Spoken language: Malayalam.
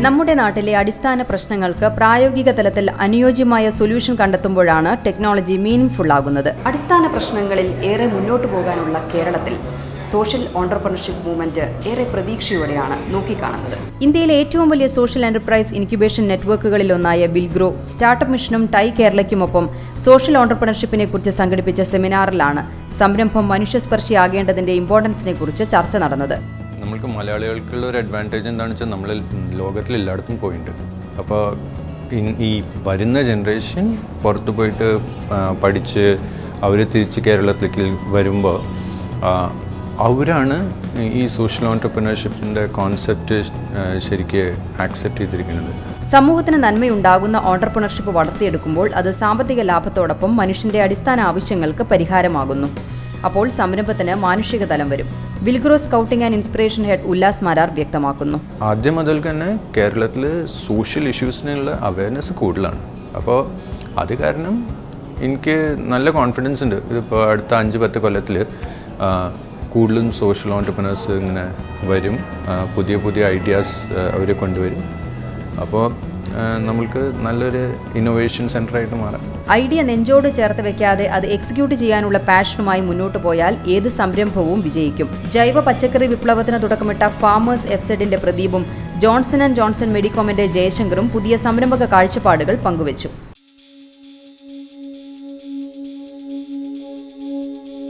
നമ്മുടെ നാട്ടിലെ അടിസ്ഥാന പ്രശ്നങ്ങൾക്ക് പ്രായോഗിക തലത്തിൽ അനുയോജ്യമായ സൊല്യൂഷൻ കണ്ടെത്തുമ്പോഴാണ് ടെക്നോളജി മീനിംഗ്ഫുൾ ആകുന്നത്. അടിസ്ഥാന പ്രശ്നങ്ങളിൽ ഏറെ മുന്നോട്ടു പോകാനുള്ള കേരളത്തിൽ സോഷ്യൽ ഓൺട്രപ്രണർഷിപ്പ് മൂവ്മെന്റ് ഏറെ പ്രതീക്ഷയോടെയാണ് നോക്കിക്കാണുന്നത്. ഇന്ത്യയിലെ ഏറ്റവും വലിയ സോഷ്യൽ എന്റർപ്രൈസ് ഇൻക്യുബേഷൻ നെറ്റ്വർക്കുകളിലൊന്നായ ബിൽഗ്രോ, സ്റ്റാർട്ടപ്പ് മിഷനും ടൈ കേരളയ്ക്കുമൊപ്പം സോഷ്യൽ ഓൺട്രപ്രണർഷിപ്പിനെ കുറിച്ച് സംഘടിപ്പിച്ച സെമിനാറിലാണ് സംരംഭം മനുഷ്യസ്പർശിയാകേണ്ടതിന്റെ ഇമ്പോർട്ടൻസിനെ കുറിച്ച് ചർച്ച നടന്നത്. നമ്മൾക്ക് മലയാളികൾക്കുള്ള ഒരു അഡ്വാൻറ്റേജ് എന്താണെന്ന് വെച്ചാൽ നമ്മൾ ലോകത്തിൽ എല്ലായിടത്തും പോയിട്ടുണ്ട്. അപ്പോൾ ഈ വരുന്ന ജനറേഷൻ പുറത്ത് പോയിട്ട് പഠിച്ച് അവർ തിരിച്ച് കേരളത്തിലേക്ക് വരുമ്പോൾ അവരാണ് ഈ സോഷ്യൽ ഓൺട്രപ്രണർഷിപ്പിൻ്റെ കോൺസെപ്റ്റ് ശരിക്കും ആക്സെപ്റ്റ് ചെയ്തിരിക്കുന്നത്. സമൂഹത്തിന് നന്മയുണ്ടാകുന്ന ഓൺട്രപ്രണർഷിപ്പ് വളർത്തിയെടുക്കുമ്പോൾ അത് സാമ്പത്തിക ലാഭത്തോടൊപ്പം മനുഷ്യന്റെ അടിസ്ഥാന ആവശ്യങ്ങൾക്ക് പരിഹാരമാകുന്നു. അപ്പോൾ സംരംഭത്തിന് മാനുഷിക തലം വരും. ബിൽഗ്രോ scouting and inspiration head Ullas Marar വ്യക്തമാക്കുന്നു. ആദ്യം മുതൽ തന്നെ കേരളത്തിൽ സോഷ്യൽ ഇഷ്യൂസിനുള്ള അവയർനെസ് കൂടുതലാണ്. അപ്പോൾ അത് കാരണം എനിക്ക് നല്ല കോൺഫിഡൻസ് ഉണ്ട്. ഇതിപ്പോൾ അടുത്ത 5-10 കൊല്ലത്തിൽ കൂടുതലും സോഷ്യൽ ഓൺട്രപ്രണേഴ്സ് ഇങ്ങനെ വരും, പുതിയ പുതിയ ഐഡിയാസ് അവർ കൊണ്ടുവരും. അപ്പോൾ നമ്മൾക്ക് നല്ലൊരു ഇന്നോവേഷൻ സെൻ്ററായിട്ട് മാറാം. ഐഡിയ നെഞ്ചോട് ചേർത്ത് വെക്കാതെ അത് എക്സിക്യൂട്ട് ചെയ്യാനുള്ള പാഷനുമായി മുന്നോട്ട് പോയാൽ ഏത് സംരംഭവും വിജയിക്കും. ജൈവ പച്ചക്കറി വിപ്ലവത്തിന് തുടക്കമിട്ട ഫാമേഴ്സ് എഫ്സെഡിന്റെ പ്രദീപും ജോൺസൺ ആൻഡ് ജോൺസൺ മെഡിക്കോമിന്റെ ജയശങ്കറും പുതിയ സംരംഭക കാഴ്ചപ്പാടുകൾ പങ്കുവച്ചു.